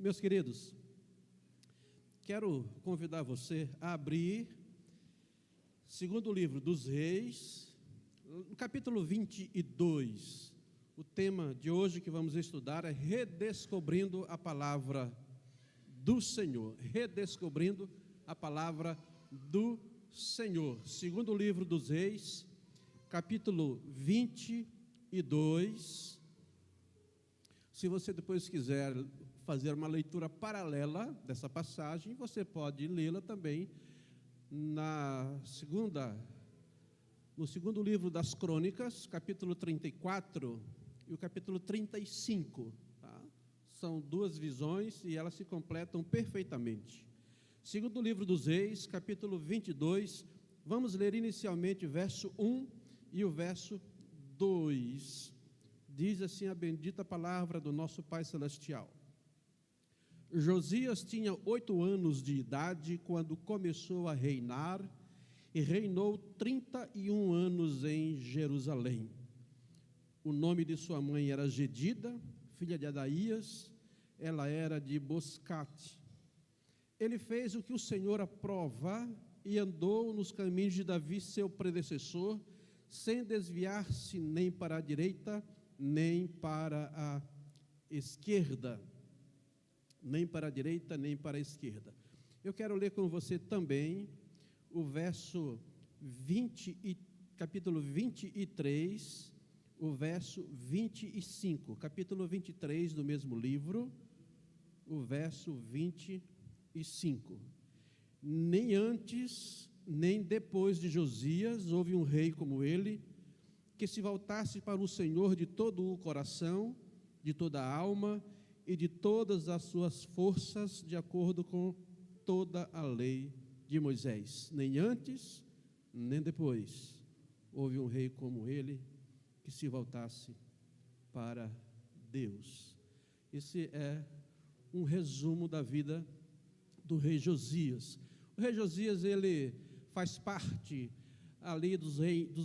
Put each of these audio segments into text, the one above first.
Meus queridos, quero convidar você a abrir segundo livro dos Reis, no capítulo 22. O tema de hoje que vamos estudar é redescobrindo a palavra do Senhor. Redescobrindo a palavra do Senhor. Segundo livro dos Reis, capítulo 22. Se você depois quiser fazer uma leitura paralela dessa passagem, você pode lê-la também no segundo livro das Crônicas, capítulo 34 e o capítulo 35. Tá? São duas visões e elas se completam perfeitamente. Segundo livro dos Reis, capítulo 22, vamos ler inicialmente o verso 1 e o verso 2. Diz assim a bendita palavra do nosso Pai Celestial. Josias tinha 8 anos de idade quando começou a reinar e reinou 31 anos em Jerusalém. O nome de sua mãe era Gedida, filha de Adaías, ela era de Boscate. Ele fez o que o Senhor aprova e andou nos caminhos de Davi, seu predecessor, sem desviar-se nem para a direita, nem para a esquerda. Nem para a direita, nem para a esquerda. Eu quero ler com você também o verso 20, capítulo 23, o verso 25, capítulo 23 do mesmo livro, o verso 25. Nem antes, nem depois de Josias, houve um rei como ele, que se voltasse para o Senhor de todo o coração, de toda a alma e de todas as suas forças, de acordo com toda a lei de Moisés. Nem antes, nem depois, houve um rei como ele, que se voltasse para Deus. Esse é um resumo da vida do rei Josias. O rei Josias, ele faz parte ali dos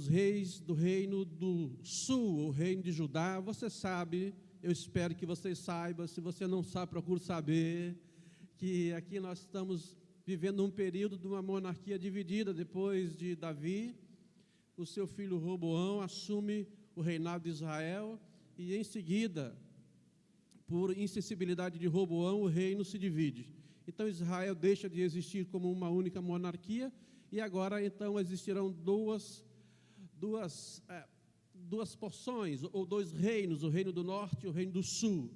reis do reino do sul, o reino de Judá. Você sabe, eu espero que você saiba, se você não sabe, procure saber, que aqui nós estamos vivendo um período de uma monarquia dividida. Depois de Davi, o seu filho Roboão assume o reinado de Israel, e em seguida, por insensibilidade de Roboão, o reino se divide. Então Israel deixa de existir como uma única monarquia, e agora então existirão duas porções, ou dois reinos, o reino do norte e o reino do sul.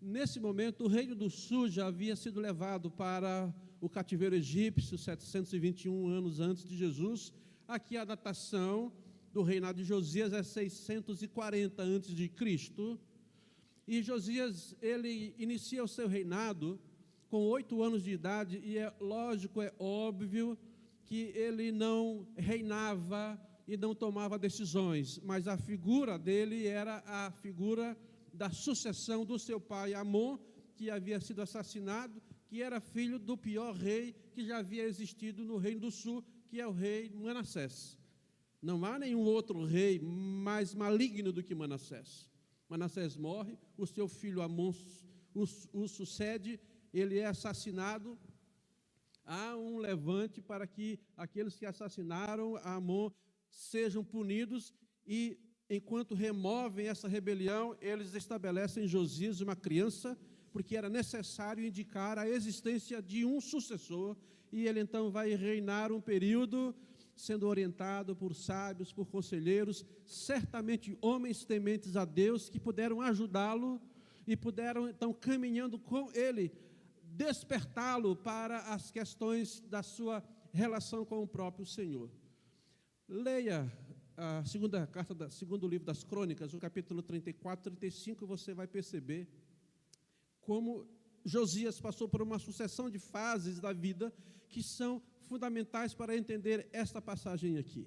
Nesse momento, o reino do sul já havia sido levado para o cativeiro egípcio, 721 anos antes de Jesus. Aqui a datação do reinado de Josias é 640 antes de Cristo. E Josias, ele inicia o seu reinado com 8 anos de idade, e é lógico, é óbvio, que ele não reinava e não tomava decisões, mas a figura dele era a figura da sucessão do seu pai Amon, que havia sido assassinado, que era filho do pior rei que já havia existido no reino do sul, que é o rei Manassés. Não há nenhum outro rei mais maligno do que Manassés. Manassés morre, o seu filho Amon o sucede, ele é assassinado. Há um levante para que aqueles que assassinaram Amon sejam punidos, e enquanto removem essa rebelião, eles estabelecem Josias uma criança, porque era necessário indicar a existência de um sucessor, e ele então vai reinar um período, sendo orientado por sábios, por conselheiros, certamente homens tementes a Deus, que puderam ajudá-lo, e puderam então, caminhando com ele, despertá-lo para as questões da sua relação com o próprio Senhor. Leia a segundo livro das Crônicas, o capítulo 34, 35, você vai perceber como Josias passou por uma sucessão de fases da vida que são fundamentais para entender esta passagem aqui.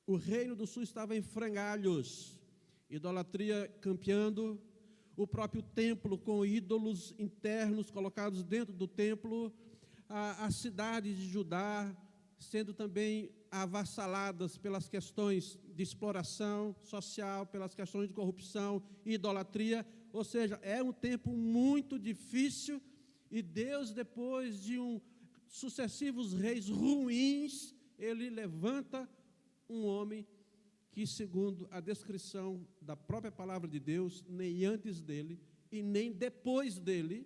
O reino do sul estava em frangalhos, idolatria campeando, o próprio templo com ídolos internos colocados dentro do templo, a cidade de Judá sendo também avassaladas pelas questões de exploração social, pelas questões de corrupção e idolatria. Ou seja, é um tempo muito difícil e Deus, depois de sucessivos reis ruins, ele levanta um homem que, segundo a descrição da própria palavra de Deus, nem antes dele e nem depois dele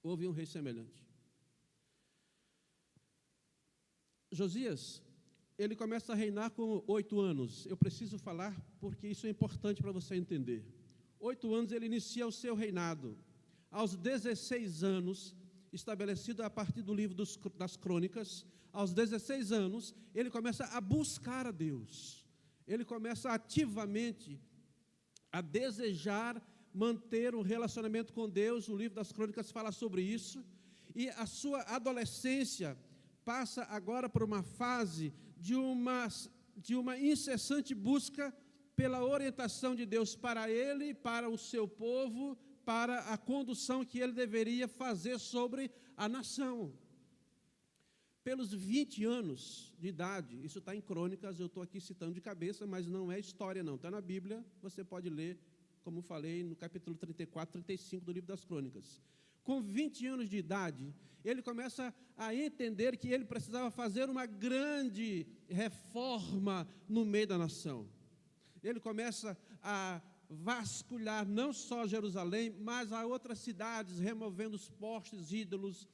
houve um rei semelhante. Josias, ele começa a reinar com 8 anos. Eu preciso falar porque isso é importante para você entender. 8 anos ele inicia o seu reinado. Aos 16 anos, estabelecido a partir do livro das Crônicas, aos 16 anos, ele começa a buscar a Deus. Ele começa ativamente a desejar manter um relacionamento com Deus. O livro das Crônicas fala sobre isso. E a sua adolescência passa agora por uma fase de uma incessante busca pela orientação de Deus para ele, para o seu povo, para a condução que ele deveria fazer sobre a nação. Pelos 20 anos de idade, isso está em Crônicas, eu estou aqui citando de cabeça, mas não é história não, está na Bíblia, você pode ler, como falei, no capítulo 34, 35 do livro das Crônicas. Com 20 anos de idade, ele começa a entender que ele precisava fazer uma grande reforma no meio da nação. Ele começa a vasculhar não só Jerusalém, mas a outras cidades, removendo os postes ídolos,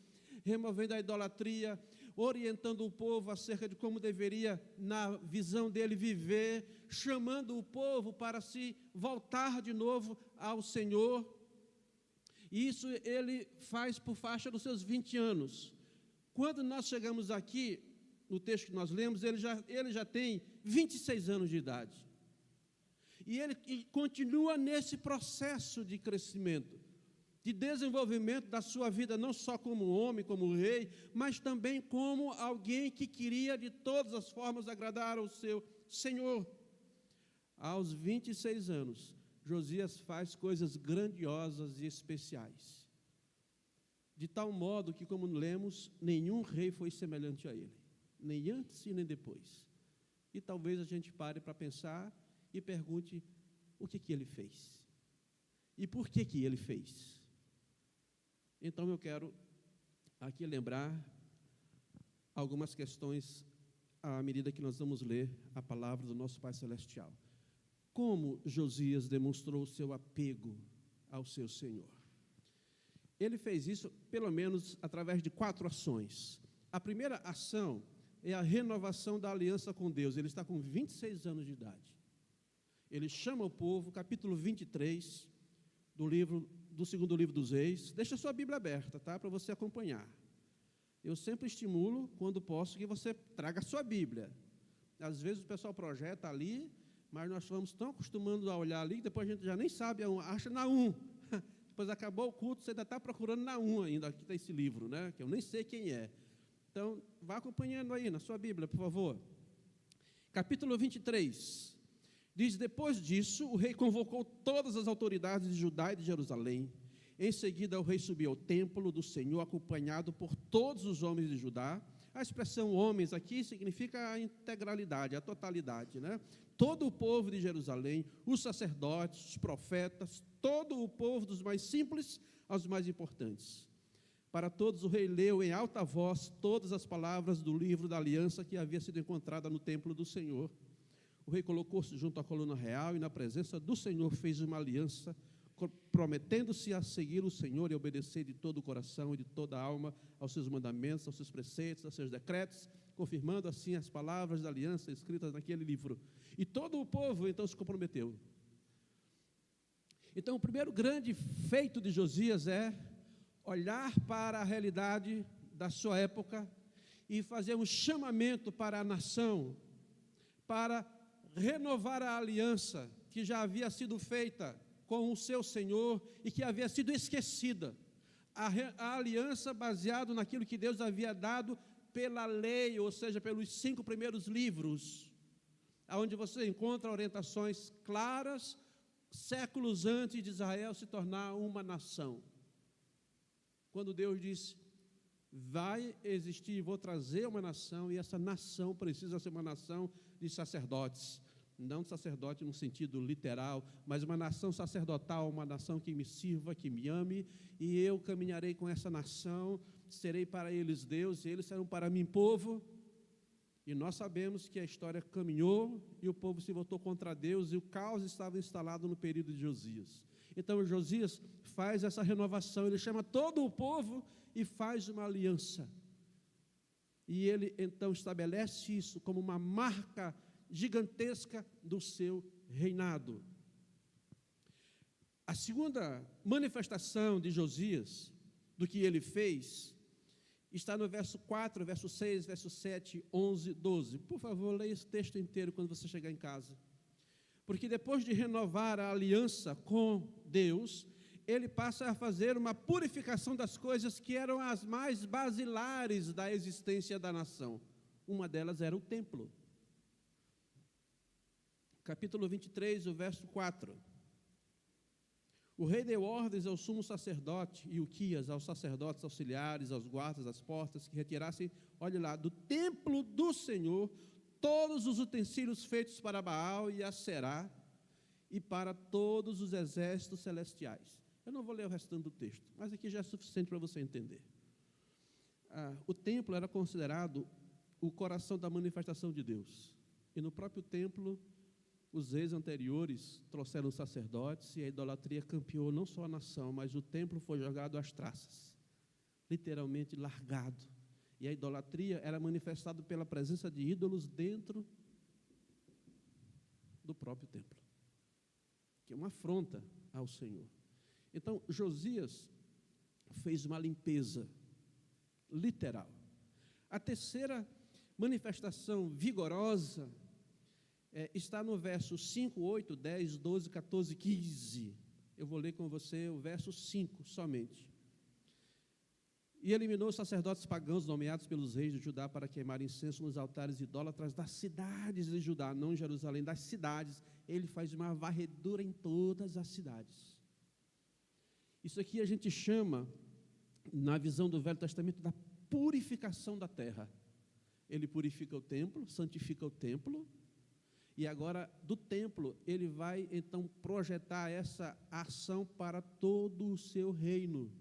removendo a idolatria, orientando o povo acerca de como deveria, na visão dele, viver, chamando o povo para se voltar de novo ao Senhor. E isso ele faz por faixa dos seus 20 anos. Quando nós chegamos aqui, no texto que nós lemos, ele já tem 26 anos de idade. E ele continua nesse processo de crescimento, de desenvolvimento da sua vida, não só como homem, como rei, mas também como alguém que queria de todas as formas agradar ao seu Senhor. Aos 26 anos, Josias faz coisas grandiosas e especiais, de tal modo que, como lemos, nenhum rei foi semelhante a ele, nem antes e nem depois. E talvez a gente pare para pensar e pergunte o que ele fez e por que ele fez. Então eu quero aqui lembrar algumas questões à medida que nós vamos ler a palavra do nosso Pai Celestial. Como Josias demonstrou o seu apego ao seu Senhor? Ele fez isso, pelo menos, através de 4 ações. A primeira ação é a renovação da aliança com Deus. Ele está com 26 anos de idade. Ele chama o povo, capítulo 23, do segundo livro dos Reis. Deixa a sua Bíblia aberta, tá? Para você acompanhar. Eu sempre estimulo, quando posso, que você traga a sua Bíblia. Às vezes o pessoal projeta ali, mas nós estamos tão acostumados a olhar ali, que depois a gente já nem sabe, acha Naum. Depois acabou o culto, você ainda está procurando Naum ainda, aqui está esse livro, né? Que eu nem sei quem é. Então, vá acompanhando aí na sua Bíblia, por favor. Capítulo 23. Diz, depois disso, o rei convocou todas as autoridades de Judá e de Jerusalém. Em seguida, o rei subiu ao templo do Senhor, acompanhado por todos os homens de Judá. A expressão homens aqui significa a integralidade, a totalidade, né? Todo o povo de Jerusalém, os sacerdotes, os profetas, todo o povo, dos mais simples aos mais importantes. Para todos, o rei leu em alta voz todas as palavras do livro da aliança que havia sido encontrada no templo do Senhor. O rei colocou-se junto à coluna real e, na presença do Senhor, fez uma aliança, prometendo-se a seguir o Senhor e obedecer de todo o coração e de toda a alma aos seus mandamentos, aos seus preceitos, aos seus decretos, confirmando assim as palavras da aliança escritas naquele livro. E todo o povo, então, se comprometeu. Então, o primeiro grande feito de Josias é olhar para a realidade da sua época e fazer um chamamento para a nação, para renovar a aliança que já havia sido feita com o seu Senhor e que havia sido esquecida. A aliança baseada naquilo que Deus havia dado pela lei, ou seja, pelos 5 primeiros livros, onde você encontra orientações claras, séculos antes de Israel se tornar uma nação. Quando Deus disse, vai existir, vou trazer uma nação, e essa nação precisa ser uma nação de sacerdotes, não sacerdote no sentido literal, mas uma nação sacerdotal, uma nação que me sirva, que me ame, e eu caminharei com essa nação, serei para eles Deus, e eles serão para mim povo. E nós sabemos que a história caminhou, e o povo se voltou contra Deus, e o caos estava instalado no período de Josias. Então Josias faz essa renovação, ele chama todo o povo e faz uma aliança. E ele então estabelece isso como uma marca gigantesca do seu reinado. A segunda manifestação de Josias, do que ele fez, está no verso 4, verso 6, verso 7, 11, 12. Por favor, leia esse texto inteiro quando você chegar em casa. Porque depois de renovar a aliança com Deus, ele passa a fazer uma purificação das coisas que eram as mais basilares da existência da nação. Uma delas era o templo. Capítulo 23, o verso 4. O rei deu ordens ao sumo sacerdote e Uquias, aos sacerdotes auxiliares, aos guardas das portas, que retirassem, olhe lá, do templo do Senhor, todos os utensílios feitos para Baal e Aserá, e para todos os exércitos celestiais. Eu não vou ler o restante do texto, mas aqui já é suficiente para você entender. O templo era considerado o coração da manifestação de Deus. E no próprio templo, os reis anteriores trouxeram sacerdotes e a idolatria campeou não só a nação, mas o templo foi jogado às traças, literalmente largado. E a idolatria era manifestada pela presença de ídolos dentro do próprio templo, que é uma afronta ao Senhor. Então, Josias fez uma limpeza literal. A terceira manifestação vigorosa está no verso 5, 8, 10, 12, 14, 15. Eu vou ler com você o verso 5 somente. E eliminou os sacerdotes pagãos nomeados pelos reis de Judá para queimar incenso nos altares idólatras das cidades de Judá, não em Jerusalém, das cidades. Ele faz uma varredura em todas as cidades. Isso aqui a gente chama, na visão do Velho Testamento, da purificação da terra. Ele purifica o templo, santifica o templo, e agora, do templo, ele vai, então, projetar essa ação para todo o seu reino,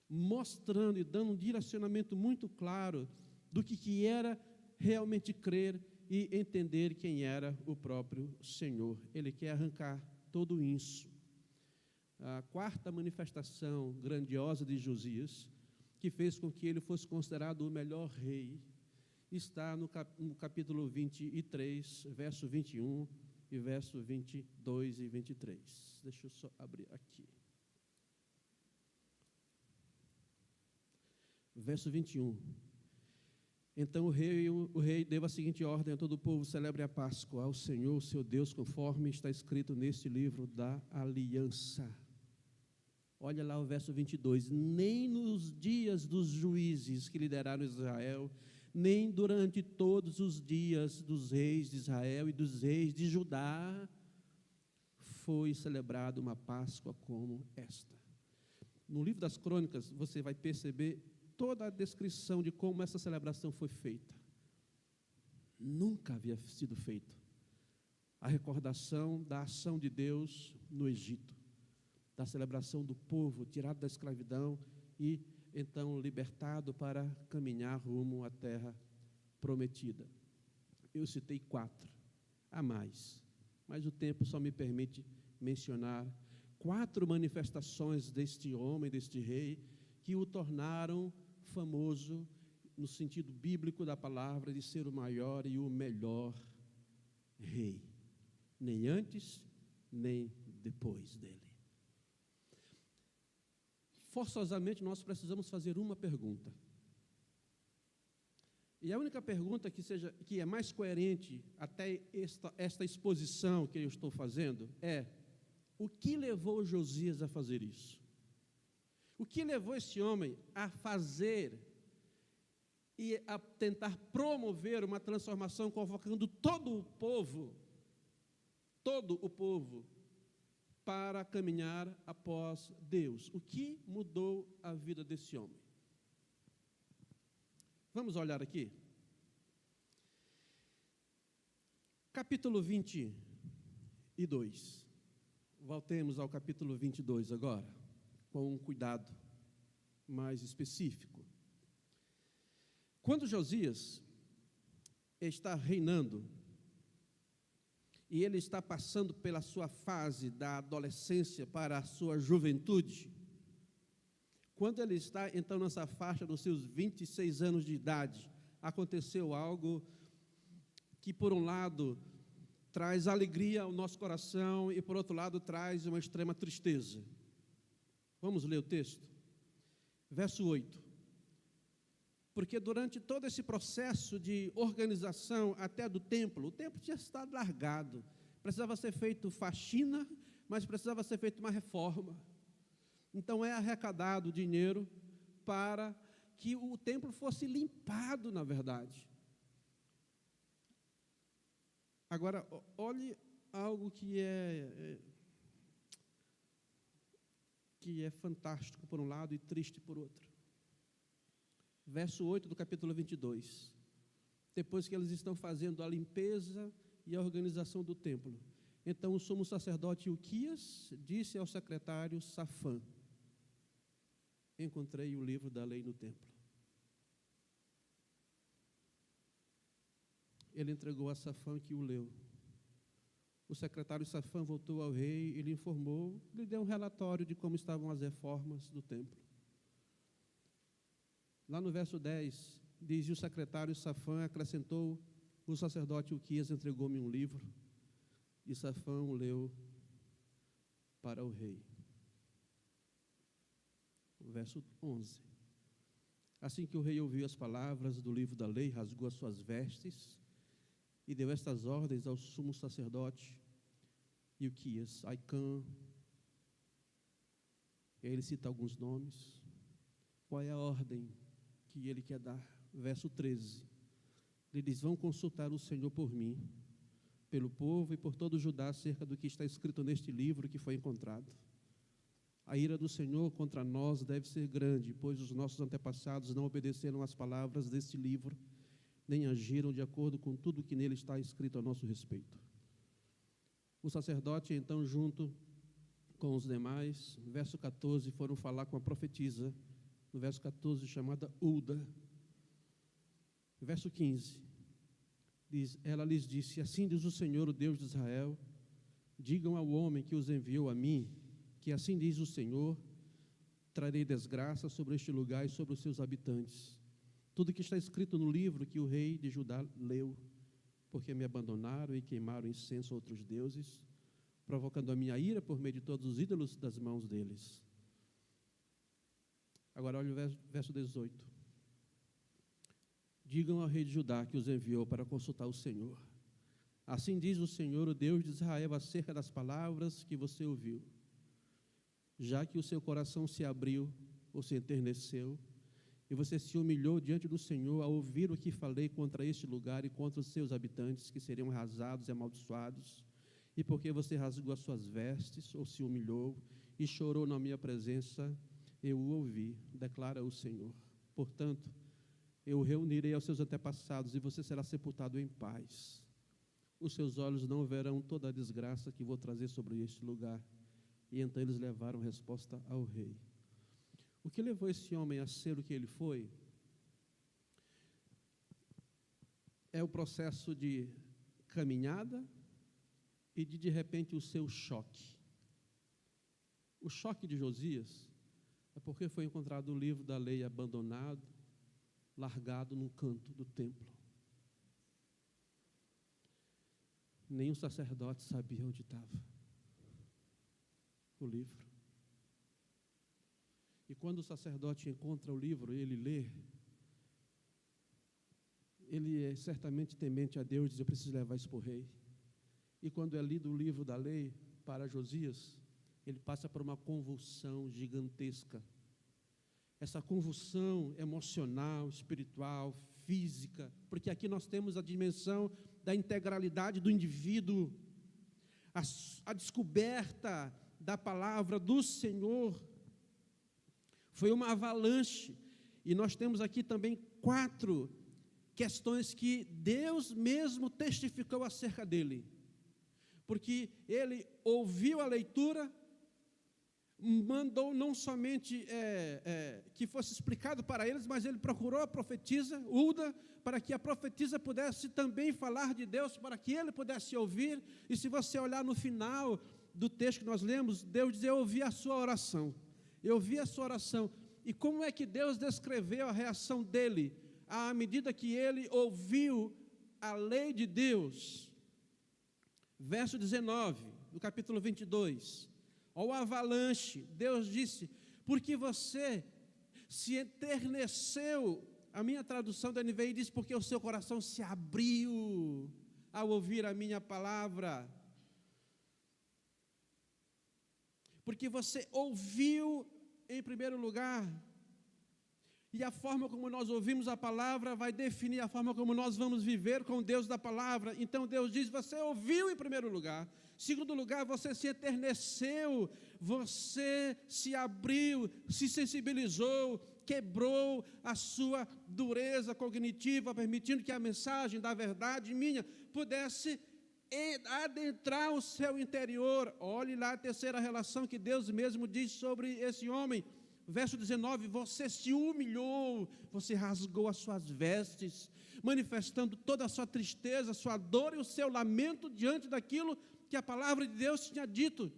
mostrando e dando um direcionamento muito claro do que era realmente crer e entender quem era o próprio Senhor. Ele quer arrancar todo isso. A quarta manifestação grandiosa de Josias, que fez com que ele fosse considerado o melhor rei, está no capítulo 23, verso 21 e verso 22 e 23. Deixa eu só abrir aqui. Verso 21. Então o rei deu a seguinte ordem a todo o povo: celebre a Páscoa ao Senhor, seu Deus, conforme está escrito neste livro da aliança. Olha lá o verso 22. Nem nos dias dos juízes que lideraram Israel, nem durante todos os dias dos reis de Israel e dos reis de Judá, foi celebrada uma Páscoa como esta. No livro das Crônicas, você vai perceber toda a descrição de como essa celebração foi feita. Nunca havia sido feito. A recordação da ação de Deus no Egito, da celebração do povo tirado da escravidão e então libertado para caminhar rumo à terra prometida. Eu citei 4, há mais, mas o tempo só me permite mencionar 4 manifestações deste homem, deste rei, que o tornaram famoso no sentido bíblico da palavra de ser o maior e o melhor rei, nem antes, nem depois dele. Forçosamente, nós precisamos fazer uma pergunta. E a única pergunta que é mais coerente até esta exposição que eu estou fazendo é: o que levou Josias a fazer isso? O que levou esse homem a fazer e a tentar promover uma transformação, convocando todo o povo, para caminhar após Deus? O que mudou a vida desse homem? Vamos olhar aqui. Capítulo 22. Voltemos ao capítulo 22 agora, com um cuidado mais específico. Quando Josias está reinando, e ele está passando pela sua fase da adolescência para a sua juventude, quando ele está, então, nessa faixa dos seus 26 anos de idade, aconteceu algo que, por um lado, traz alegria ao nosso coração e, por outro lado, traz uma extrema tristeza. Vamos ler o texto? Verso 8. Porque durante todo esse processo de organização até do templo, o templo tinha estado largado, precisava ser feito faxina, mas precisava ser feita uma reforma. Então é arrecadado dinheiro para que o templo fosse limpado, na verdade. Agora, olhe algo que é fantástico por um lado e triste por outro. Verso 8 do capítulo 22. Depois que eles estão fazendo a limpeza e a organização do templo, então o sumo sacerdote Ilquias disse ao secretário Safã: encontrei o livro da lei no templo. Ele entregou a Safã, que o leu. O secretário Safã voltou ao rei e lhe informou, lhe deu um relatório de como estavam as reformas do templo. Lá no verso 10, diz: e o secretário Safã acrescentou: o sacerdote Ilquias entregou-me um livro, e Safã o leu para o rei. Verso 11. Assim que o rei ouviu as palavras do livro da lei, rasgou as suas vestes e deu estas ordens ao sumo sacerdote Ilquias, Aicã. E aí ele cita alguns nomes. Qual é a ordem que ele quer dar? Verso 13. Ele diz: vão consultar o Senhor por mim, pelo povo e por todo o Judá, acerca do que está escrito neste livro que foi encontrado. A ira do Senhor contra nós deve ser grande, pois os nossos antepassados não obedeceram às palavras deste livro, nem agiram de acordo com tudo que nele está escrito a nosso respeito. O sacerdote, então, junto com os demais, verso 14, foram falar com a profetisa, no verso 14, chamada Ulda. Verso 15, diz: ela lhes disse: assim diz o Senhor, o Deus de Israel, digam ao homem que os enviou a mim, que assim diz o Senhor, trarei desgraça sobre este lugar e sobre os seus habitantes. Tudo que está escrito no livro que o rei de Judá leu, porque me abandonaram e queimaram incenso a outros deuses, provocando a minha ira por meio de todos os ídolos das mãos deles. Agora olha o verso 18. Digam ao rei de Judá que os enviou para consultar o Senhor. Assim diz o Senhor, o Deus de Israel, acerca das palavras que você ouviu. Já que o seu coração se abriu ou se enterneceu, e você se humilhou diante do Senhor ao ouvir o que falei contra este lugar e contra os seus habitantes, que seriam arrasados e amaldiçoados, e porque você rasgou as suas vestes, ou se humilhou, e chorou na minha presença, eu o ouvi, declara o Senhor. Portanto, eu o reunirei aos seus antepassados, e você será sepultado em paz. Os seus olhos não verão toda a desgraça que vou trazer sobre este lugar. E então eles levaram resposta ao rei. O que levou esse homem a ser o que ele foi é o processo de caminhada e de repente, o seu choque. O choque de Josias é porque foi encontrado o livro da lei abandonado, largado num canto do templo. Nenhum sacerdote sabia onde estava o livro. E quando o sacerdote encontra o livro, ele lê, ele é certamente temente a Deus, diz: eu preciso levar isso para o rei. E quando é lido o livro da lei para Josias, ele passa por uma convulsão gigantesca. Essa convulsão emocional, espiritual, física, porque aqui nós temos a dimensão da integralidade do indivíduo, a descoberta da palavra do Senhor. Foi uma avalanche, e nós temos aqui também 4 questões que Deus mesmo testificou acerca dele, porque ele ouviu a leitura, mandou não somente que fosse explicado para eles, mas ele procurou a profetisa, Hulda, para que a profetisa pudesse também falar de Deus, para que ele pudesse ouvir. E se você olhar no final do texto que nós lemos, Deus diz: eu ouvi a sua oração, eu ouvi a sua oração. E como é que Deus descreveu a reação dele, à medida que ele ouviu a lei de Deus? Verso 19, do capítulo 22, ao avalanche, Deus disse: porque você se enterneceu. A minha tradução da NVI diz: porque o seu coração se abriu ao ouvir a minha palavra. Porque você ouviu em primeiro lugar. E a forma como nós ouvimos a palavra vai definir a forma como nós vamos viver com Deus da palavra. Então Deus diz: você ouviu em primeiro lugar. Segundo lugar, você se enterneceu, você se abriu, se sensibilizou, quebrou a sua dureza cognitiva, permitindo que a mensagem da verdade minha pudesse adentrar o seu interior. Olhe lá a terceira relação que Deus mesmo diz sobre esse homem. Verso 19, você se humilhou, você rasgou as suas vestes, manifestando toda a sua tristeza, a sua dor e o seu lamento diante daquilo que a palavra de Deus tinha dito.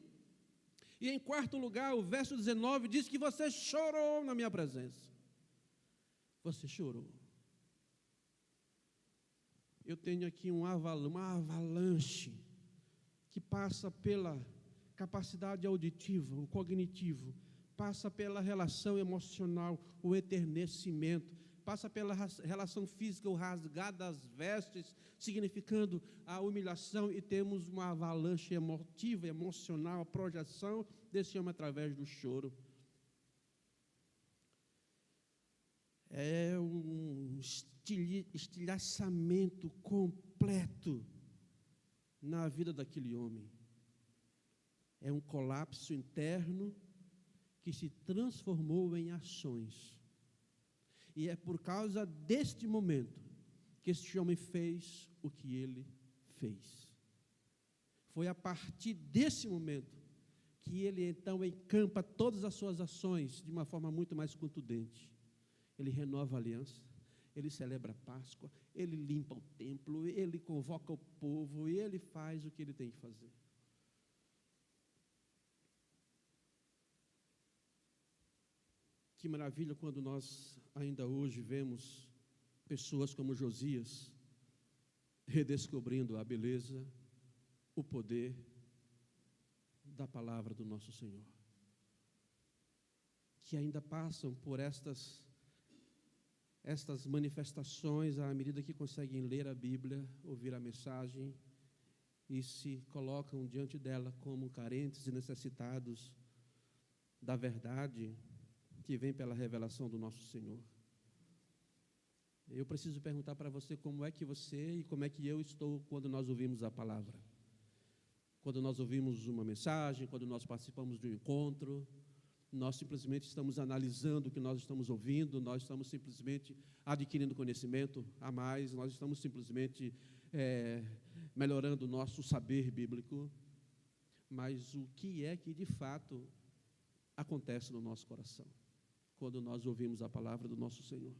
E em quarto lugar, o verso 19 diz que você chorou na minha presença. Você chorou. Eu tenho aqui uma avalanche que passa pela capacidade auditiva, o cognitivo, passa pela relação emocional, o enternecimento, passa pela relação física, o rasgar das vestes, significando a humilhação, e temos uma avalanche emotiva, emocional, a projeção desse homem através do choro. É um estilhaçamento completo na vida daquele homem. É um colapso interno que se transformou em ações. E é por causa deste momento que este homem fez o que ele fez. Foi a partir desse momento que ele então encampa todas as suas ações de uma forma muito mais contundente. Ele renova a aliança, ele celebra a Páscoa, ele limpa o templo, ele convoca o povo e ele faz o que ele tem que fazer. Que maravilha quando nós ainda hoje vemos pessoas como Josias redescobrindo a beleza, o poder da palavra do nosso Senhor, que ainda passam por estas manifestações à medida que conseguem ler a Bíblia, ouvir a mensagem e se colocam diante dela como carentes e necessitados da verdade que vem pela revelação do nosso Senhor. Eu preciso perguntar para você como é que você e como é que eu estou quando nós ouvimos a palavra. Quando nós ouvimos uma mensagem, quando nós participamos de um encontro, nós simplesmente estamos analisando o que nós estamos ouvindo, nós estamos simplesmente adquirindo conhecimento a mais, nós estamos simplesmente melhorando o nosso saber bíblico. Mas o que é que de fato acontece no nosso coração quando nós ouvimos a palavra do nosso Senhor?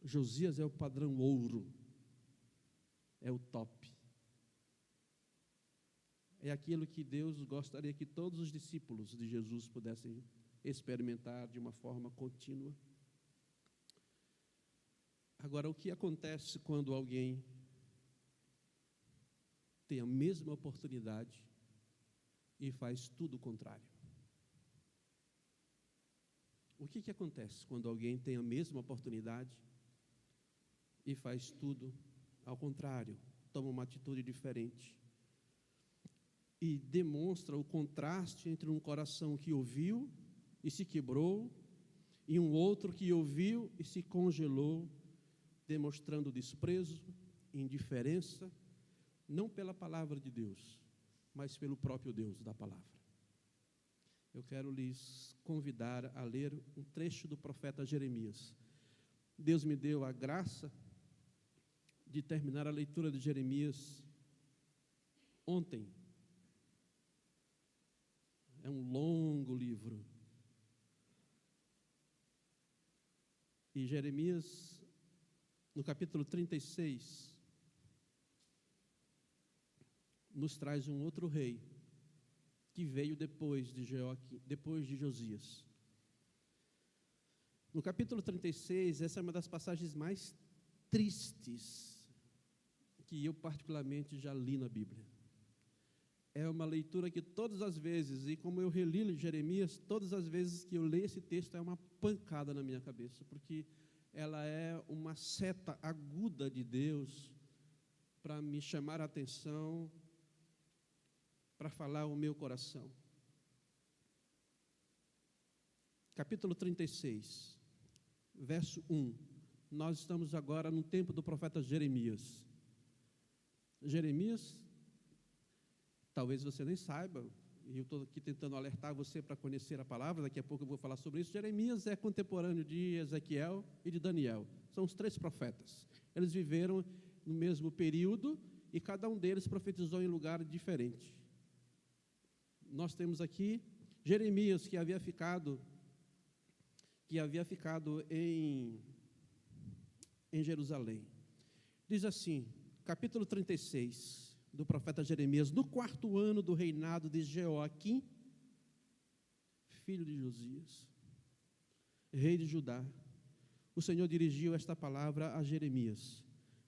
Josias é o padrão ouro, é o top. É aquilo que Deus gostaria que todos os discípulos de Jesus pudessem experimentar de uma forma contínua. Agora, o que acontece quando alguém tem a mesma oportunidade e faz tudo o contrário? O que acontece quando alguém tem a mesma oportunidade e faz tudo ao contrário, toma uma atitude diferente e demonstra o contraste entre um coração que ouviu e se quebrou e um outro que ouviu e se congelou, demonstrando desprezo, indiferença, não pela palavra de Deus, mas pelo próprio Deus da palavra. Eu quero lhes convidar a ler um trecho do profeta Jeremias. Deus me deu a graça de terminar a leitura de Jeremias ontem. É um longo livro. E Jeremias, no capítulo 36, nos traz um outro rei que veio depois de Josias. No capítulo 36, essa é uma das passagens mais tristes que eu particularmente já li na Bíblia. É uma leitura que todas as vezes, e como eu reli Jeremias, todas as vezes que eu leio esse texto é uma pancada na minha cabeça, porque ela é uma seta aguda de Deus para me chamar a atenção, para falar o meu coração. Capítulo 36, verso 1. Nós estamos agora no tempo do profeta Jeremias. Jeremias, talvez você nem saiba, e eu estou aqui tentando alertar você para conhecer a palavra, daqui a pouco eu vou falar sobre isso. Jeremias é contemporâneo de Ezequiel e de Daniel. São os 3 profetas. Eles viveram no mesmo período e cada um deles profetizou em lugar diferente. Nós temos aqui Jeremias, que havia ficado em Jerusalém. Diz assim, capítulo 36 do profeta Jeremias: no 4º ano do reinado de Jeoaquim, filho de Josias, rei de Judá, o Senhor dirigiu esta palavra a Jeremias: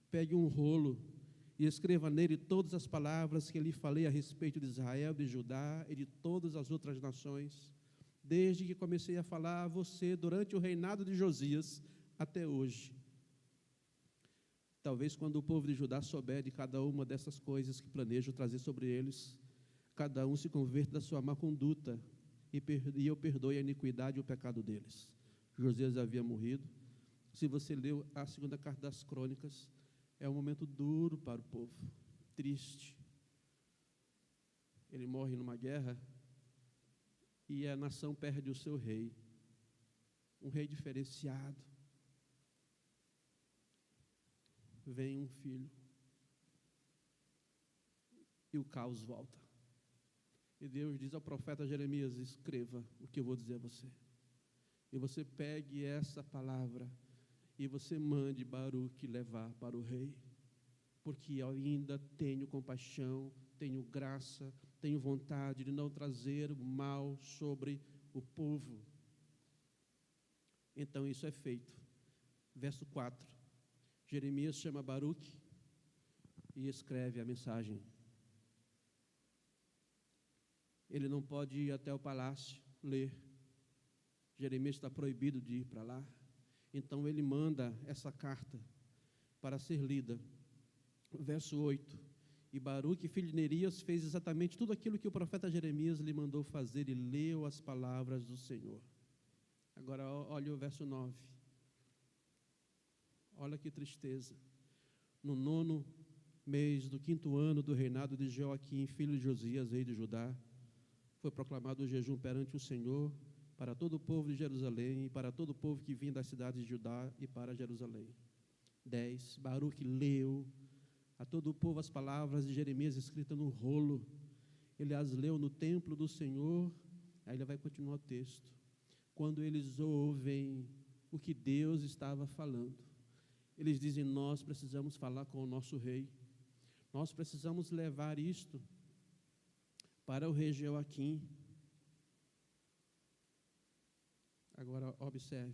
pegue um rolo e escreva nele todas as palavras que lhe falei a respeito de Israel, de Judá e de todas as outras nações, desde que comecei a falar a você durante o reinado de Josias até hoje. Talvez quando o povo de Judá souber de cada uma dessas coisas que planejo trazer sobre eles, cada um se converta da sua má conduta e eu perdoe a iniquidade e o pecado deles. Josias havia morrido. Se você leu a 2ª carta das Crônicas, é um momento duro para o povo, triste. Ele morre numa guerra e a nação perde o seu rei, um rei diferenciado. Vem um filho e o caos volta. E Deus diz ao profeta Jeremias: escreva o que eu vou dizer a você. E você pegue essa palavra e você mande Baruque levar para o rei, porque eu ainda tenho compaixão, tenho graça, tenho vontade de não trazer o mal sobre o povo. Então isso é feito. Verso 4. Jeremias chama Baruque e escreve a mensagem. Ele não pode ir até o palácio ler. Jeremias está proibido de ir para lá. Então ele manda essa carta para ser lida. Verso 8. E Baruque, filho de Nerias, fez exatamente tudo aquilo que o profeta Jeremias lhe mandou fazer e leu as palavras do Senhor. Agora olha o verso 9. Olha que tristeza. No 9º mês do 5º ano do reinado de Joaquim, filho de Josias, rei de Judá, foi proclamado o jejum perante o Senhor para todo o povo de Jerusalém e para todo o povo que vinha das cidades de Judá e para Jerusalém. 10. Baruque leu a todo o povo as palavras de Jeremias escritas no rolo. Ele as leu no templo do Senhor. Aí ele vai continuar o texto. Quando eles ouvem o que Deus estava falando, eles dizem: nós precisamos falar com o nosso rei. Nós precisamos levar isto para o rei Joaquim. Agora observe.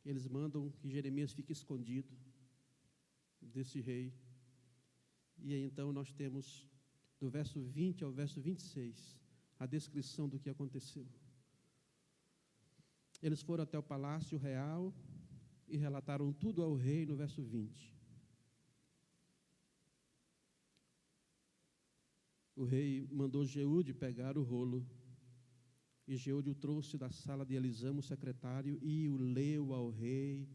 Eles mandam que Jeremias fique escondido desse rei. E aí então nós temos, do verso 20 ao verso 26, a descrição do que aconteceu. Eles foram até o palácio real e relataram tudo ao rei no verso 20. O rei mandou Jeude pegar o rolo, e Jeude o trouxe da sala de Elisama, o secretário, e o leu ao rei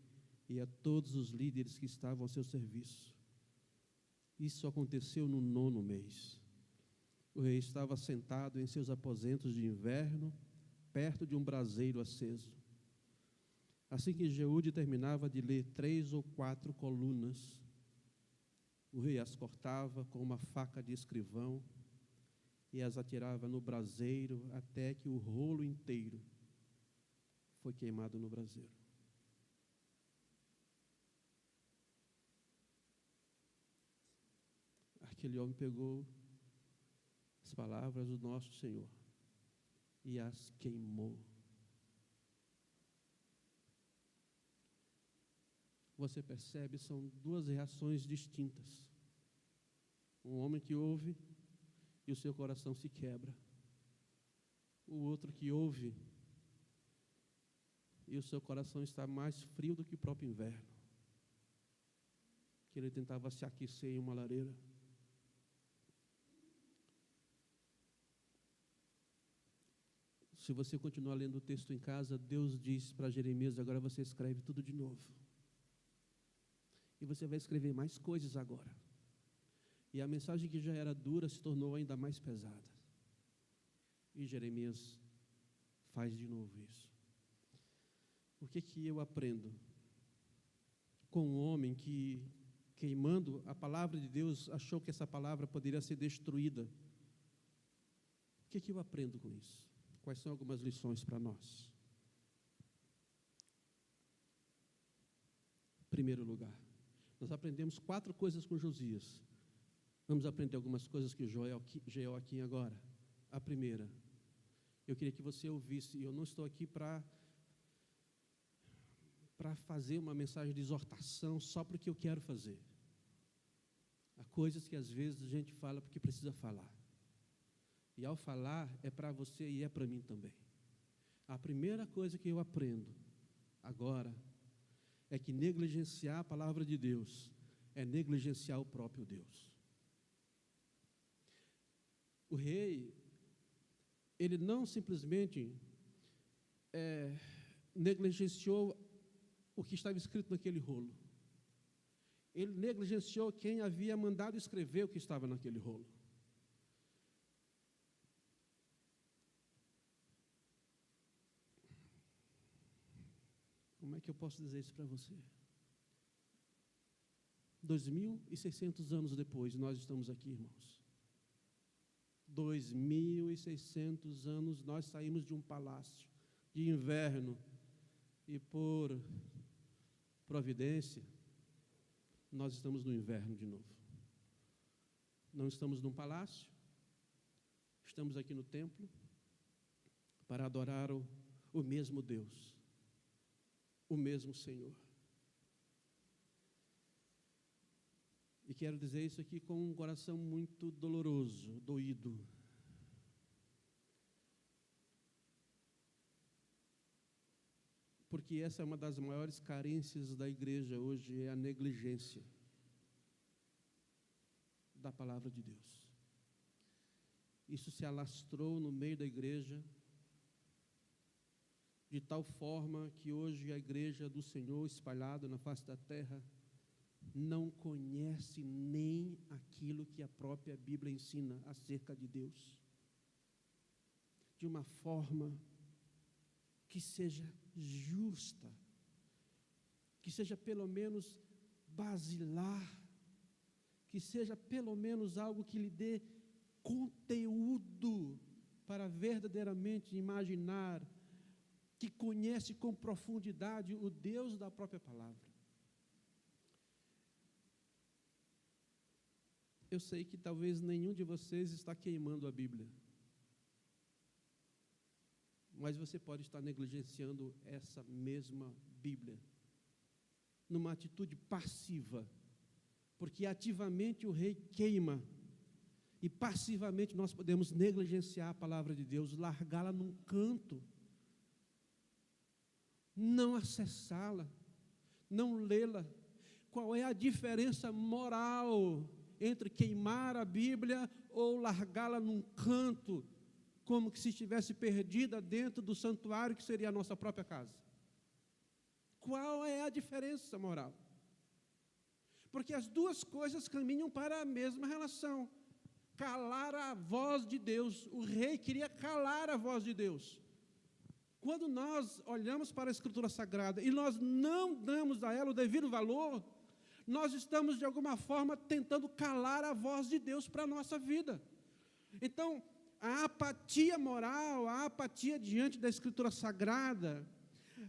e a todos os líderes que estavam ao seu serviço. Isso aconteceu no 9º mês. O rei estava sentado em seus aposentos de inverno, perto de um braseiro aceso. Assim que Jeude terminava de ler 3 ou 4 colunas, o rei as cortava com uma faca de escrivão e as atirava no braseiro até que o rolo inteiro foi queimado no braseiro. Aquele homem pegou as palavras do nosso Senhor e as queimou. Você percebe, são duas reações distintas. Um homem que ouve e o seu coração se quebra. O outro que ouve e o seu coração está mais frio do que o próprio inverno. Que ele tentava se aquecer em uma lareira. Se você continuar lendo o texto em casa, Deus diz para Jeremias: agora você escreve tudo de novo. E você vai escrever mais coisas agora. E a mensagem que já era dura se tornou ainda mais pesada. E Jeremias faz de novo isso. O que eu aprendo com um homem que, queimando a palavra de Deus, achou que essa palavra poderia ser destruída? O que eu aprendo com isso? Quais são algumas lições para nós? Em primeiro lugar, nós aprendemos 4 coisas com Josias. Vamos aprender algumas coisas que Jeoaquim agora. A primeira, eu queria que você ouvisse, e eu não estou aqui para fazer uma mensagem de exortação só porque eu quero fazer. Há coisas que às vezes a gente fala porque precisa falar. E ao falar é para você e é para mim também. A primeira coisa que eu aprendo agora é que negligenciar a palavra de Deus é negligenciar o próprio Deus. O rei, ele não simplesmente negligenciou o que estava escrito naquele rolo. Ele negligenciou quem havia mandado escrever o que estava naquele rolo. Como é que eu posso dizer isso para você? 2.600 anos depois, nós estamos aqui, irmãos. 2.600 anos, nós saímos de um palácio de inverno e por providência, nós estamos no inverno de novo. Não estamos num palácio, estamos aqui no templo para adorar o mesmo Deus, o mesmo Senhor. E quero dizer isso aqui com um coração muito doloroso, doído. Porque essa é uma das maiores carências da igreja hoje, é a negligência da palavra de Deus. Isso se alastrou no meio da igreja, de tal forma que hoje a igreja do Senhor, espalhada na face da terra, não conhece nem aquilo que a própria Bíblia ensina acerca de Deus, de uma forma que seja justa, que seja pelo menos basilar, que seja pelo menos algo que lhe dê conteúdo para verdadeiramente imaginar que conhece com profundidade o Deus da própria palavra. Eu sei que talvez nenhum de vocês está queimando a Bíblia, mas você pode estar negligenciando essa mesma Bíblia, numa atitude passiva, porque ativamente o rei queima, e passivamente nós podemos negligenciar a palavra de Deus, largá-la num canto, não acessá-la, não lê-la. Qual é a diferença moral entre queimar a Bíblia ou largá-la num canto, como que se estivesse perdida dentro do santuário que seria a nossa própria casa? Qual é a diferença moral? Porque as duas coisas caminham para a mesma relação. Calar a voz de Deus. O rei queria calar a voz de Deus. Quando nós olhamos para a Escritura Sagrada e nós não damos a ela o devido valor, nós estamos, de alguma forma, tentando calar a voz de Deus para a nossa vida. Então, a apatia moral, a apatia diante da Escritura Sagrada,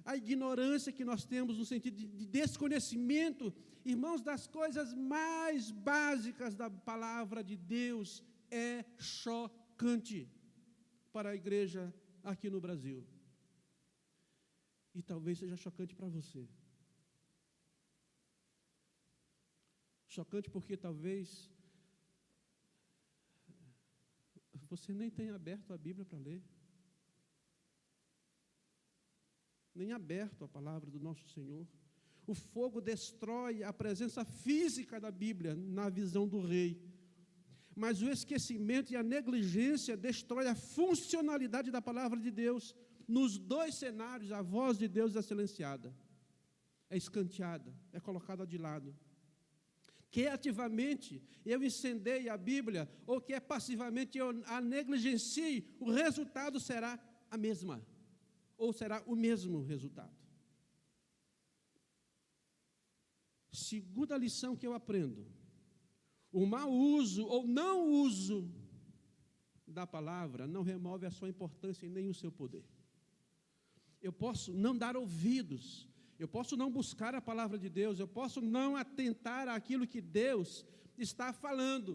a ignorância que nós temos no sentido de desconhecimento, irmãos, das coisas mais básicas da palavra de Deus, é chocante para a igreja aqui no Brasil. E talvez seja chocante para você. Chocante porque talvez você nem tenha aberto a Bíblia para ler. Nem aberto a palavra do nosso Senhor. O fogo destrói a presença física da Bíblia na visão do rei. Mas o esquecimento e a negligência destrói a funcionalidade da palavra de Deus. Nos dois cenários, a voz de Deus é silenciada, é escanteada, é colocada de lado. Quer ativamente eu incendeie a Bíblia, ou quer passivamente eu a negligencie, o resultado será a mesma, ou será o mesmo resultado. Segunda lição que eu aprendo: o mau uso ou não uso da palavra não remove a sua importância e nem o seu poder. Eu posso não dar ouvidos, eu posso não buscar a palavra de Deus, eu posso não atentar àquilo que Deus está falando,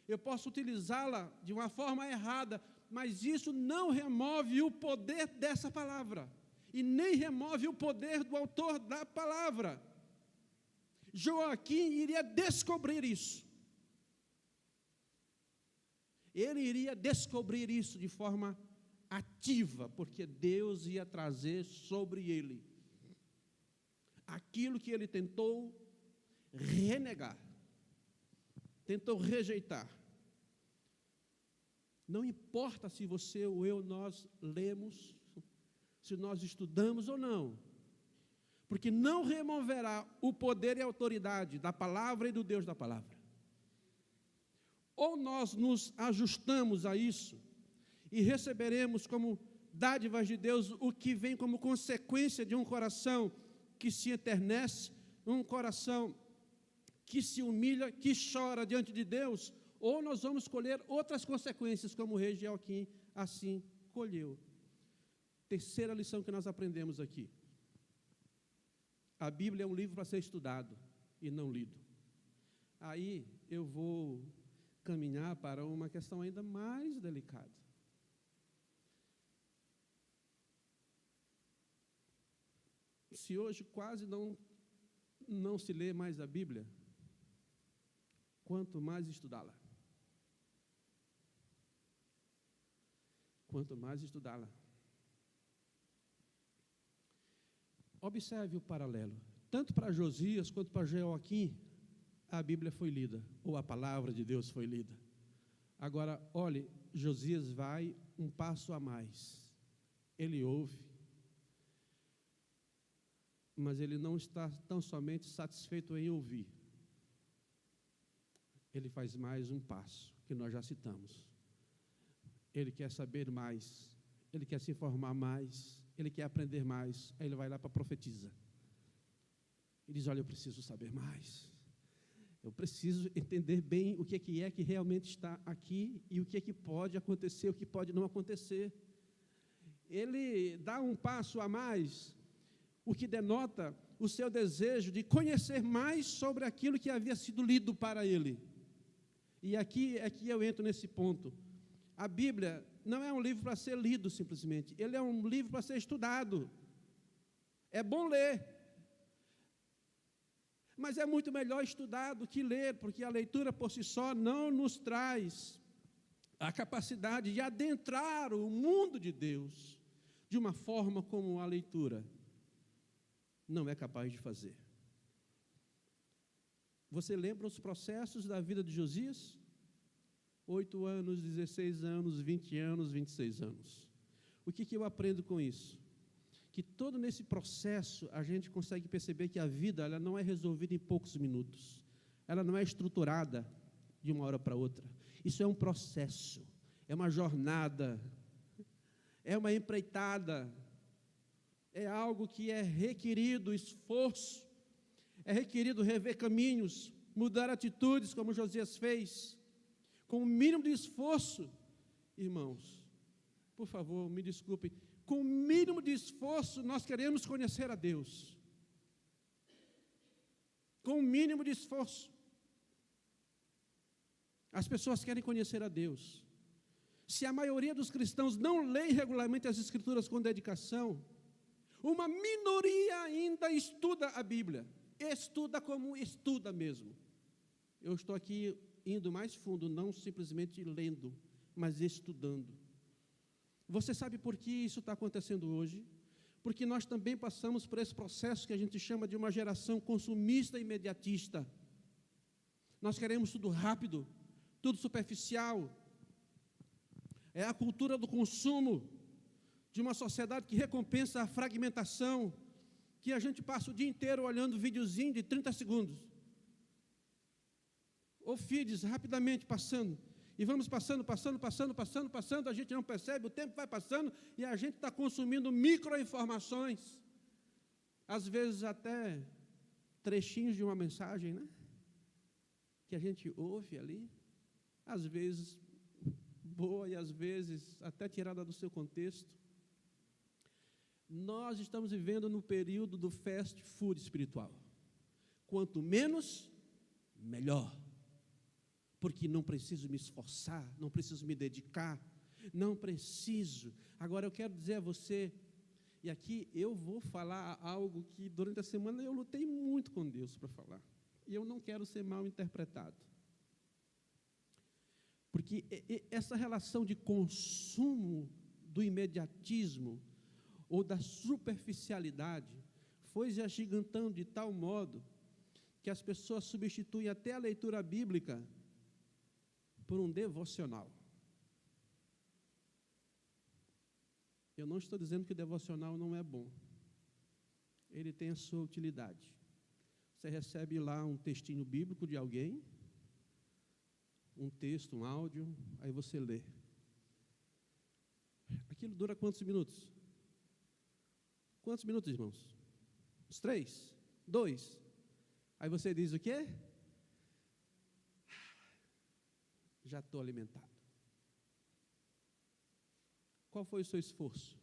eu posso utilizá-la de uma forma errada, mas isso não remove o poder dessa palavra, e nem remove o poder do autor da palavra. Joaquim iria descobrir isso. Ele iria descobrir isso de forma ativa, porque Deus ia trazer sobre ele aquilo que ele tentou renegar, tentou rejeitar. Não importa se você ou eu, nós lemos, se nós estudamos ou não, porque não removerá o poder e a autoridade da palavra e do Deus da palavra. Ou nós nos ajustamos a isso e receberemos como dádivas de Deus o que vem como consequência de um coração que se enternece, um coração que se humilha, que chora diante de Deus, ou nós vamos colher outras consequências, como o rei Joaquim assim colheu. Terceira lição que nós aprendemos aqui: a Bíblia é um livro para ser estudado e não lido. Aí eu vou caminhar para uma questão ainda mais delicada. Se hoje quase não se lê mais a Bíblia, quanto mais estudá-la. Quanto mais estudá-la. Observe o paralelo. Tanto para Josias quanto para Joaquim, a Bíblia foi lida, ou a palavra de Deus foi lida. Agora, olhe, Josias vai um passo a mais. Ele ouve, mas ele não está tão somente satisfeito em ouvir. Ele faz mais um passo, que nós já citamos. Ele quer saber mais, ele quer se informar mais, ele quer aprender mais. Aí ele vai lá para profetiza. E diz: olha, eu preciso saber mais. Eu preciso entender bem o que é que realmente está aqui e o que é que pode acontecer, o que pode não acontecer. Ele dá um passo a mais, o que denota o seu desejo de conhecer mais sobre aquilo que havia sido lido para ele. E aqui é que eu entro nesse ponto. A Bíblia não é um livro para ser lido simplesmente, ele é um livro para ser estudado. É bom ler, mas é muito melhor estudar do que ler, porque a leitura por si só não nos traz a capacidade de adentrar o mundo de Deus de uma forma como a leitura não é capaz de fazer. Você lembra os processos da vida de Josias? 8 anos, 16 anos, 20 anos, 26 anos. O que eu aprendo com isso? Que todo nesse processo a gente consegue perceber que a vida ela não é resolvida em poucos minutos. Ela não é estruturada de uma hora para outra. Isso é um processo, é uma jornada, é uma empreitada. é algo que é requerido esforço, é requerido rever caminhos, mudar atitudes, como Josias fez, com o mínimo de esforço. Irmãos, por favor, me desculpem, com o mínimo de esforço nós queremos conhecer a Deus. Com o mínimo de esforço. As pessoas querem conhecer a Deus. Se a maioria dos cristãos não lê regularmente as Escrituras com dedicação, uma minoria ainda estuda a Bíblia. Estuda como estuda mesmo. Eu estou aqui indo mais fundo, não simplesmente lendo, mas estudando. Você sabe por que isso está acontecendo hoje? Porque nós também passamos por esse processo que a gente chama de uma geração consumista e imediatista. Nós queremos tudo rápido, tudo superficial. É a cultura do consumo de uma sociedade que recompensa a fragmentação, que a gente passa o dia inteiro olhando videozinho de 30 segundos. Ou feeds rapidamente passando. E vamos passando, a gente não percebe, o tempo vai passando e a gente está consumindo microinformações. Às vezes até trechinhos de uma mensagem, né? Que a gente ouve ali, às vezes boa e às vezes até tirada do seu contexto. Nós estamos vivendo no período do fast food espiritual. Quanto menos, melhor. Porque não preciso me esforçar, não preciso me dedicar, não preciso. Agora eu quero dizer a você, e aqui eu vou falar algo que durante a semana eu lutei muito com Deus para falar. E eu não quero ser mal interpretado. Porque essa relação de consumo do imediatismo ou da superficialidade foi se agigantando de tal modo que as pessoas substituem até a leitura bíblica por um devocional. Eu não estou dizendo que o devocional não é bom. Ele tem a sua utilidade. Você recebe lá um textinho bíblico de alguém, um texto, um áudio, aí você lê. Aquilo dura quantos minutos? Quantos minutos, irmãos? Uns 3? 2? Aí você diz o quê? Já estou alimentado. Qual foi o seu esforço?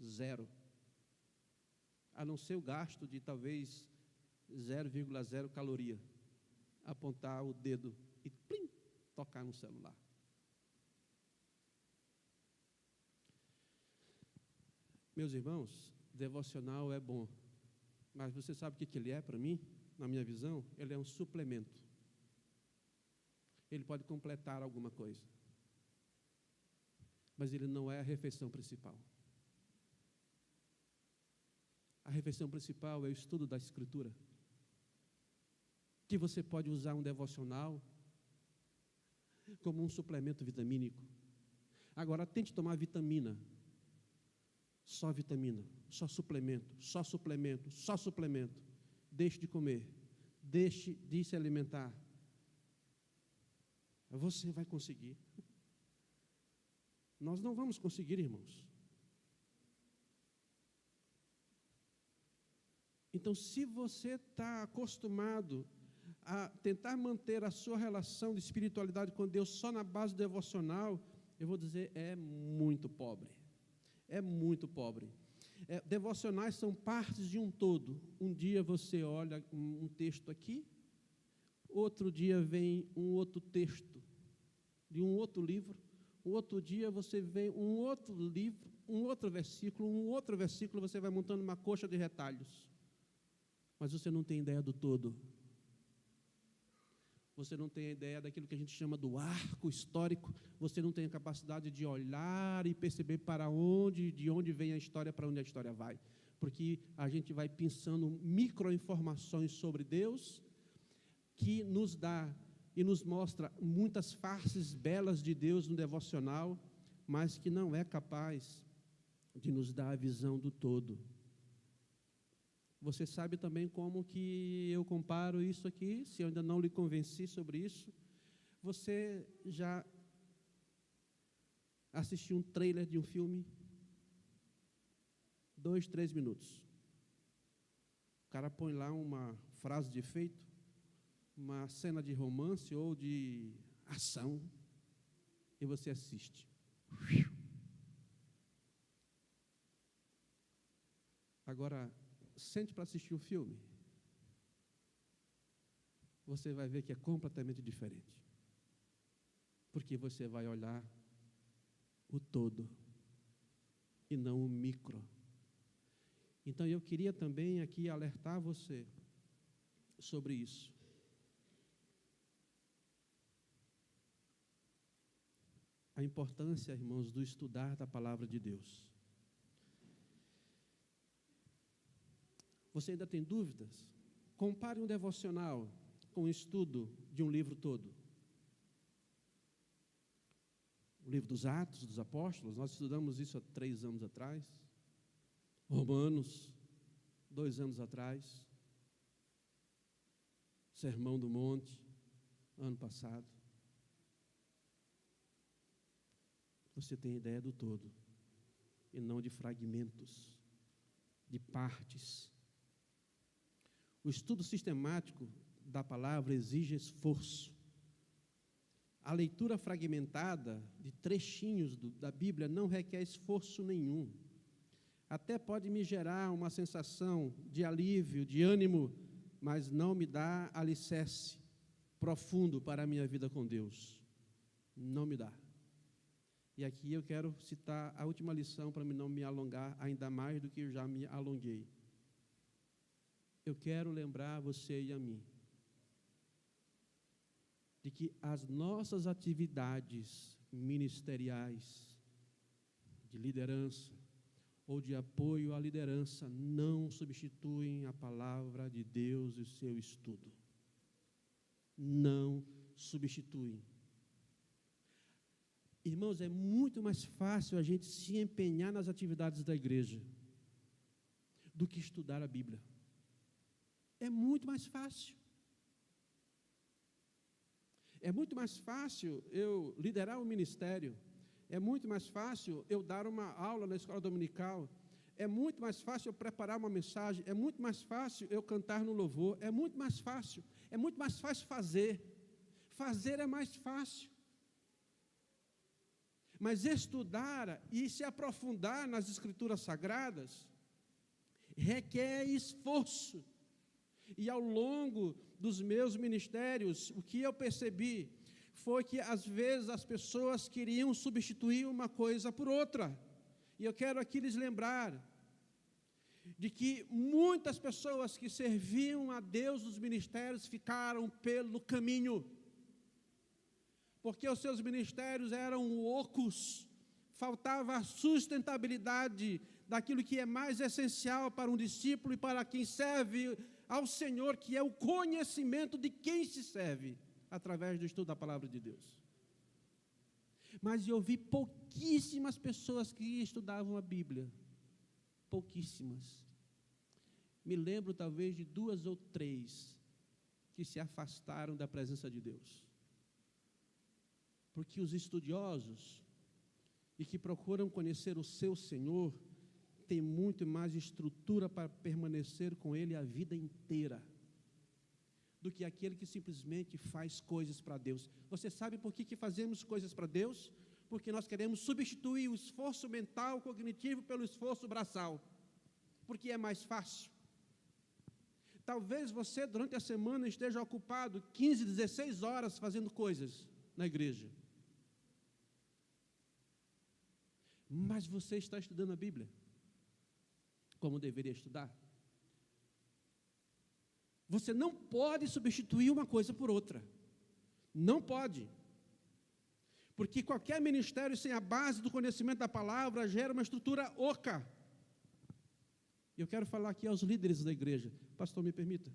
0. A não ser o gasto de talvez 0,0 caloria. Apontar o dedo e plim, tocar no celular. Meus irmãos, devocional é bom. Mas você sabe o que ele é para mim? Na minha visão, ele é um suplemento. Ele pode completar alguma coisa. Mas ele não é a refeição principal. A refeição principal é o estudo da Escritura. Que você pode usar um devocional como um suplemento vitamínico. Agora, tente tomar vitamina. Só vitamina, só suplemento, só suplemento, só suplemento. Deixe de comer, deixe de se alimentar. Você vai conseguir. Nós não vamos conseguir, irmãos. Então, se você está acostumado a tentar manter a sua relação de espiritualidade com Deus só na base devocional, eu vou dizer, é muito pobre. É muito pobre. Devocionais são partes de um todo. Um dia você olha um texto aqui, outro dia vem um outro texto de um outro livro, o outro dia você vê um outro livro, um outro versículo, você vai montando uma coxa de retalhos. Mas você não tem ideia do todo. Você não tem a ideia daquilo que a gente chama do arco histórico, você não tem a capacidade de olhar e perceber de onde vem a história, para onde a história vai. Porque a gente vai pensando microinformações sobre Deus, que nos dá e nos mostra muitas faces belas de Deus no devocional, mas que não é capaz de nos dar a visão do todo. Você sabe também como que eu comparo isso aqui, se eu ainda não lhe convenci sobre isso, você já assistir um trailer de um filme, 2, 3 minutos. O cara põe lá uma frase de efeito, uma cena de romance ou de ação, e você assiste. Agora, sente para assistir o filme, você vai ver que é completamente diferente. Porque você vai olhar o todo e não o micro. Então, eu queria também aqui alertar você sobre isso. A importância, irmãos, do estudar da palavra de Deus. Você ainda tem dúvidas? Compare um devocional com o estudo de um livro todo. O livro dos Atos dos Apóstolos, nós estudamos isso há 3 anos atrás. Romanos, 2 anos atrás. Sermão do Monte, ano passado. Você tem ideia do todo, e não de fragmentos, de partes. O estudo sistemático da palavra exige esforço. A leitura fragmentada de trechinhos da Bíblia não requer esforço nenhum. Até pode me gerar uma sensação de alívio, de ânimo, mas não me dá alicerce profundo para a minha vida com Deus. Não me dá. E aqui eu quero citar a última lição para não me alongar ainda mais do que eu já me alonguei. Eu quero lembrar você e a mim de que as nossas atividades ministeriais, de liderança ou de apoio à liderança, não substituem a palavra de Deus e o seu estudo. Não substituem. Irmãos, é muito mais fácil a gente se empenhar nas atividades da igreja do que estudar a Bíblia. É muito mais fácil. É muito mais fácil eu liderar um ministério. É muito mais fácil eu dar uma aula na escola dominical. É muito mais fácil eu preparar uma mensagem. É muito mais fácil eu cantar no louvor. É muito mais fácil. É muito mais fácil fazer. Fazer é mais fácil. Mas estudar e se aprofundar nas Escrituras Sagradas requer esforço. E ao longo dos meus ministérios, o que eu percebi foi que às vezes as pessoas queriam substituir uma coisa por outra. E eu quero aqui lhes lembrar de que muitas pessoas que serviam a Deus nos ministérios ficaram pelo caminho. Porque os seus ministérios eram ocos, faltava a sustentabilidade daquilo que é mais essencial para um discípulo e para quem serve ao Senhor, que é o conhecimento de quem se serve, através do estudo da palavra de Deus. Mas eu vi pouquíssimas pessoas que estudavam a Bíblia, pouquíssimas. Me lembro talvez de 2 ou 3 que se afastaram da presença de Deus. Porque os estudiosos e que procuram conhecer o seu Senhor têm muito mais estrutura para permanecer com Ele a vida inteira do que aquele que simplesmente faz coisas para Deus. Você sabe por que fazemos coisas para Deus? Porque nós queremos substituir o esforço mental, cognitivo, pelo esforço braçal. Porque é mais fácil. Talvez você, durante a semana, esteja ocupado 15, 16 horas fazendo coisas na igreja. Mas você está estudando a Bíblia como deveria estudar? Você não pode substituir uma coisa por outra. Não pode. Porque qualquer ministério sem a base do conhecimento da palavra gera uma estrutura oca. Eu quero falar aqui aos líderes da igreja. Pastor, me permita.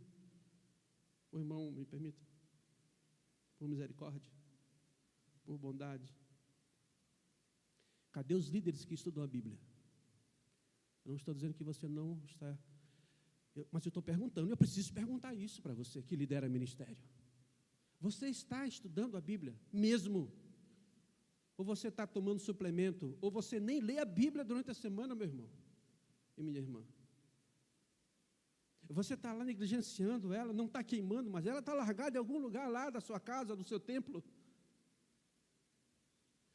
O irmão, me permita. Por misericórdia. Por bondade. Cadê os líderes que estudam a Bíblia? Eu não estou dizendo que você não está... mas eu estou perguntando, eu preciso perguntar isso para você que lidera ministério. Você está estudando a Bíblia mesmo? ou você está tomando suplemento, ou você nem lê a Bíblia durante a semana, meu irmão e minha irmã. Você está lá negligenciando ela, não está queimando, mas ela está largada em algum lugar lá da sua casa, do seu templo.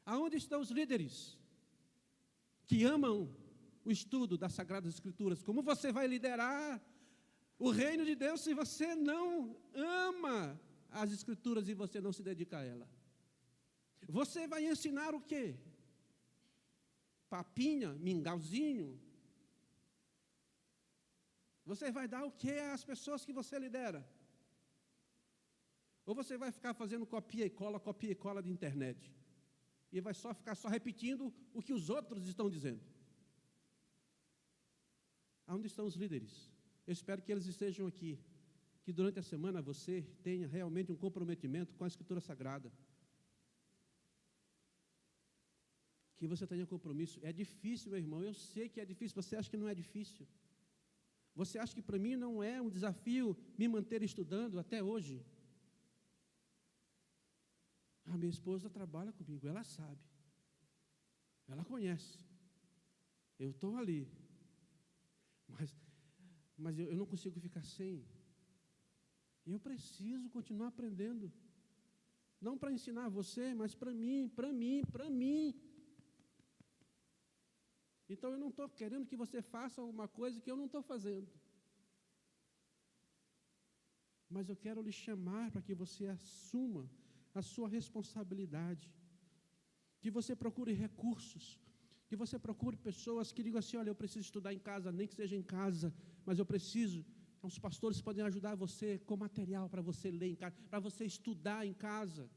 Aonde estão os líderes que amam o estudo das Sagradas Escrituras? Como você vai liderar o reino de Deus se você não ama as Escrituras e você não se dedica a ela? Você vai ensinar o quê? Papinha, mingauzinho? Você vai dar o quê às pessoas que você lidera? Ou você vai ficar fazendo copia e cola de internet? E vai ficar só repetindo o que os outros estão dizendo? Aonde estão os líderes? Eu espero que eles estejam aqui, que durante a semana você tenha realmente um comprometimento com a Escritura Sagrada. Que você tenha compromisso. É difícil, meu irmão, eu sei que é difícil. Você acha que não é difícil? Você acha que para mim não é um desafio me manter estudando até hoje? A minha esposa trabalha comigo, ela sabe. Ela conhece. Eu estou ali. Mas eu não consigo ficar sem. Eu preciso continuar aprendendo. Não para ensinar você, mas para mim. Então eu não estou querendo que você faça alguma coisa que eu não estou fazendo. Mas eu quero lhe chamar para que você assuma a sua responsabilidade. Que você procure recursos. Que você procure pessoas que digam assim, olha, eu preciso estudar em casa, nem que seja em casa, mas eu preciso. Os pastores podem ajudar você com material para você ler em casa, para você estudar em casa.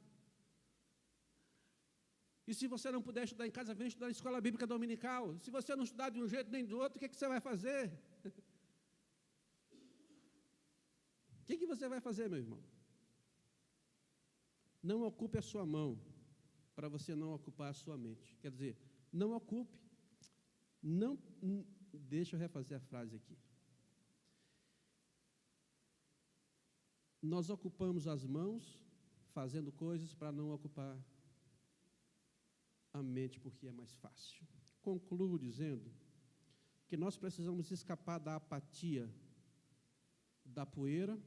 E se você não puder estudar em casa, vem estudar na escola bíblica dominical. Se você não estudar de um jeito nem do outro, o que você vai fazer? O que você vai fazer, meu irmão? Não ocupe a sua mão, para você não ocupar a sua mente. Quer dizer, não ocupe. Deixa eu refazer a frase aqui. Nós ocupamos as mãos fazendo coisas para não ocupar a mente, porque é mais fácil. Concluo dizendo que nós precisamos escapar da apatia, da poeira,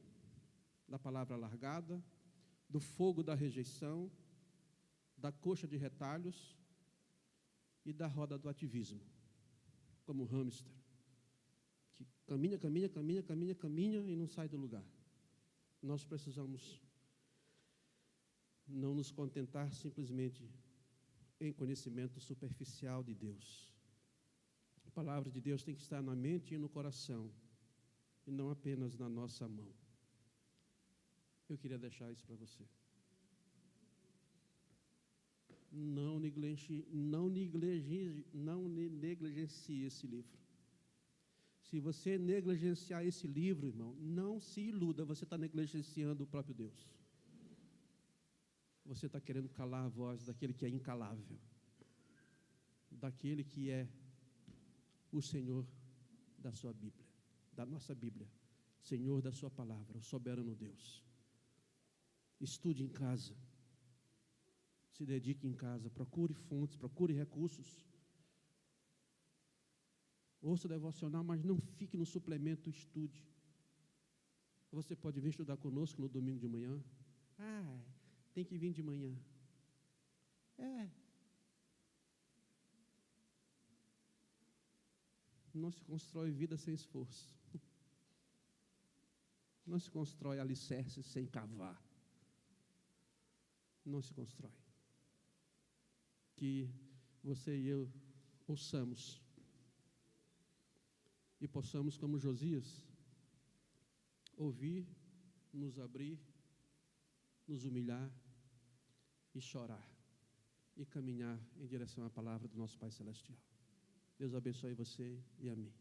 da palavra largada, do fogo da rejeição, da coxa de retalhos e da roda do ativismo, como o hamster, que caminha e não sai do lugar. Nós precisamos não nos contentar simplesmente em conhecimento superficial de Deus. A palavra de Deus tem que estar na mente e no coração, e não apenas na nossa mão. Eu queria deixar isso para você. Não negligencie esse livro. Se você negligenciar esse livro, irmão, não se iluda, você está negligenciando o próprio Deus. Você está querendo calar a voz daquele que é incalável, daquele que é o Senhor da sua Bíblia, da nossa Bíblia, Senhor da sua palavra, o soberano Deus. Estude em casa, se dedique em casa, procure fontes, procure recursos. Ouça o devocional, mas não fique no suplemento, estude. Você pode vir estudar conosco no domingo de manhã. Tem que vir de manhã. Não se constrói vida sem esforço. Não se constrói alicerce sem cavar. Não se constrói. Que você e eu ouçamos e possamos, como Josias, ouvir, nos abrir, nos humilhar e chorar e caminhar em direção à palavra do nosso Pai Celestial. Deus abençoe você e a mim.